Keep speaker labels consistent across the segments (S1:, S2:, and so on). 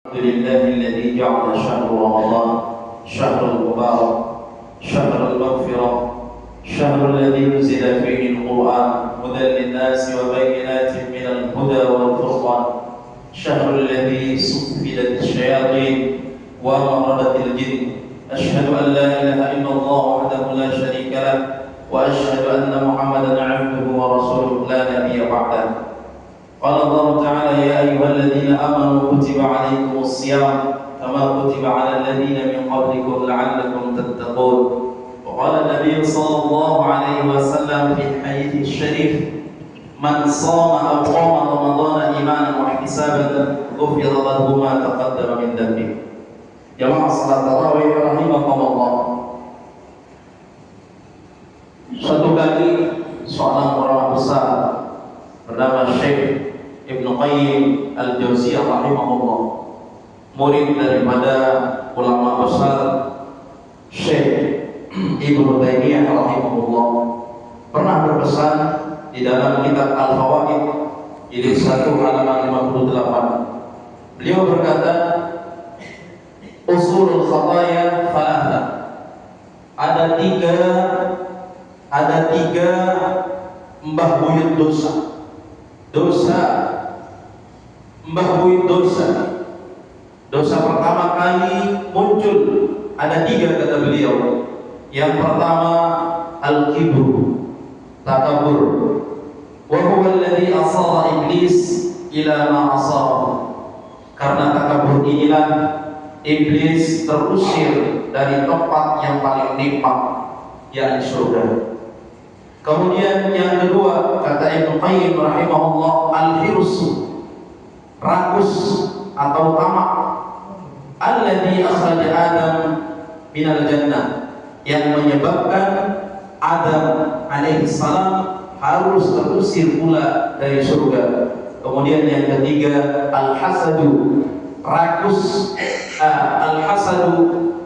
S1: الحمد لله الذي جعل شهر رمضان شهر المبارك، شهر المغفرة، شهر الذي نزل فيه القرآن هدى للناس وبينات من الهدى والفرقان، شهر الذي سفلت الشياطين ومردت الجن. أشهد أن لا إله إلا الله وحده لا شريك له، وأشهد أن محمدا عبده ورسوله لا نبي بعده. قال الله تعالى: يا أيها الذين آمنوا كتب عليكم الصيام كما كتب على الذين من قبلكم لعلكم تتقون. وقال النبي صلى الله عليه وسلم في الحديث الشريف: من صام أو قام رمضان إيمانا واحتسابا غفر له ما تقدم من ذنبه. Jamaah salat tarawih rahimakumullah. Suatu kali seorang ulama besar bernama Syekh Ibnu Qayyim Al-Jauziyah rahimahullah, murid daripada ulama besar Syekh Ibnu Taimiyah rahimahullah, pernah berpesan di dalam kitab Al-Fawaid jilid 1 halaman 58. Beliau berkata, usulul khataya thalatha. Ada tiga mbah buyut mbah buyut dosa. Dosa pertama kali muncul, ada tiga kata beliau. Yang pertama al-kibru, takabur. Wa huwa alladhi asara iblis ila ma asara. Karena takabur inilah iblis terusir dari tempat yang paling nikmat, yakni surga. Kemudian yang kedua kata Ibnu Qayyim rahimahullah, al-hirsu, rakus atau tamak, alladhi akhraja Adam minal jannah, yang menyebabkan Adam alaihi salam harus terusir pula dari surga. Kemudian yang ketiga al-hasadu, rakus, al-hasadu,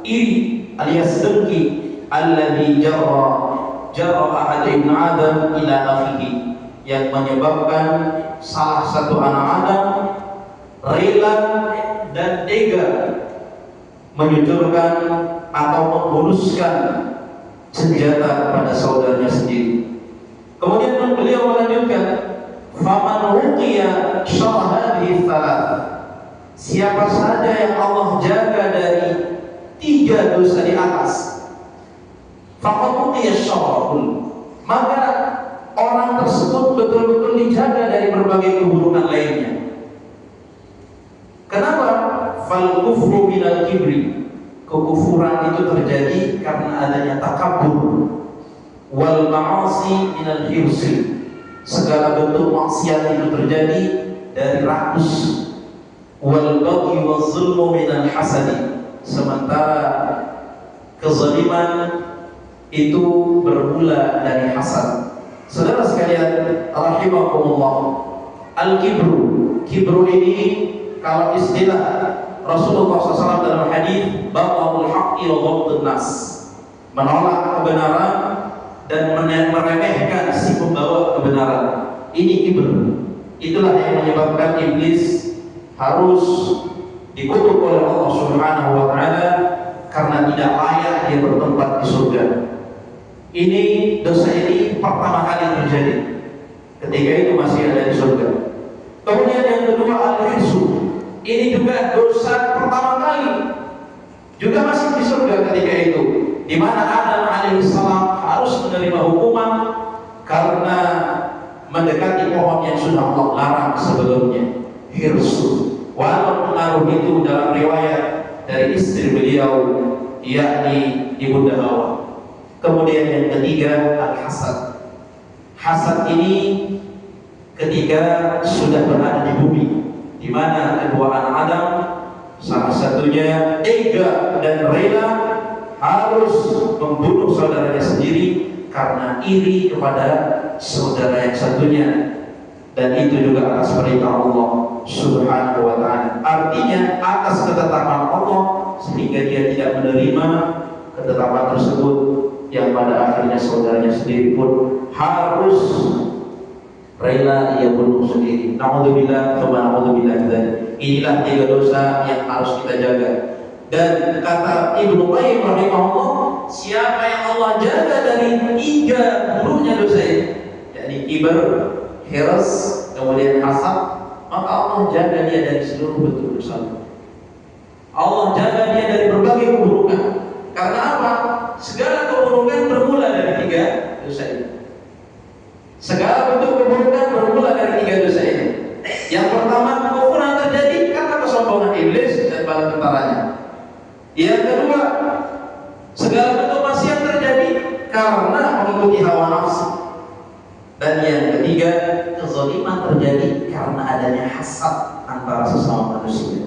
S1: iri alias dengki, alladhi jarra ahad ibn Adam ila akhihi, yang menyebabkan salah satu anak Adam rela dan tega menyucurkan atau membuluskan senjata kepada saudaranya sendiri. Kemudian beliau melanjutkan, faman uqiya syarra hadhihi thalath, siapa saja yang Allah jaga dari tiga dosa di atas, faqad uqiya syarra, maka orang tersebut betul-betul dijaga dari berbagai keburukan lainnya. Kenapa? Fal kufru minal kibri, kekufuran itu terjadi karena adanya takabur. Wal ma'asi minal hirsi, segala bentuk maksiat itu terjadi dari rakus. Wal baghi waz zulmu minal hasadi, sementara kezaliman itu bermula dari hasad. Saudara sekalian rahimakumullah, al-kibru, kibru ini kalau istilah Rasulullah SAW dalam hadis, batalul haqqi wa ghamdun nas, menolak kebenaran dan meremehkan si pembawa kebenaran. Ini kibru. Itulah yang menyebabkan iblis harus dikutuk oleh Allah Subhanahu wa taala karena tidak layak dia bertempat di surga. Ini dosa ini pertama kali terjadi ketika itu masih ada di surga. Kemudian yang kedua al-hirsu, ini juga dosa pertama kali juga masih di surga ketika itu, di mana Adam alaihissalam harus menerima hukuman karena mendekati pohon yang sudah Allah larang sebelumnya, hirsu. Walau pengaruh itu dalam riwayat dari istri beliau, yakni Ibunda Hawa. Kemudian yang ketiga al-hasad. Hasad ini ketika sudah berada di bumi, di mana kedua anak Adam salah satunya tega dan rela harus membunuh saudaranya sendiri karena iri kepada saudara yang satunya, dan itu juga atas perintah Allah Subhanahu wa ta'ala. Artinya atas ketetapan Allah, sehingga dia tidak menerima ketetapan tersebut, yang pada akhirnya saudaranya sendiri pun harus rela ia bunuh sendiri. Na'udzubillah, na'udzubillah. Inilah 3 dosa yang harus kita jaga. Dan kata Ibnu Qayyim rahimahullah, siapa yang Allah jaga dari 3 buruknya dosa ini, yakni kibar, hiras, kemudian hasad, maka Allah jaga dia dari seluruh bentuk dosa. Allah jaga dia dari berbagai keburukan. Karena apa? Segala keburukan bermula dari 3 dosa ini. Segala bentuk keburukan bermula dari 3 dosa ini. Yang pertama, kekufuran terjadi karena kesombongan iblis dan bala tentaranya. Yang kedua, segala bentuk maksiat terjadi karena mengikuti hawa nafsu. Dan yang ketiga, kezaliman terjadi karena adanya hasad antara sesama manusia.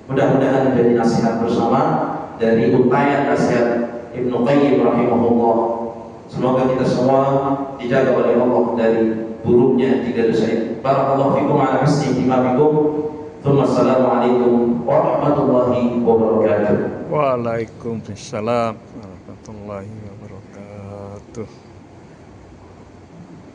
S1: Mudah-mudahan menjadi nasihat bersama dari untayan nasihat Ibnu Qayyim rahimahullah. Semoga kita semua dijaga oleh Allah dari buruknya 3 dosa ini. Barakallahu fikum ala husni ihtimamikum. Assalamualaikum warahmatullahi wabarakatuh.
S2: Waalaikumsalam warahmatullahi wabarakatuh.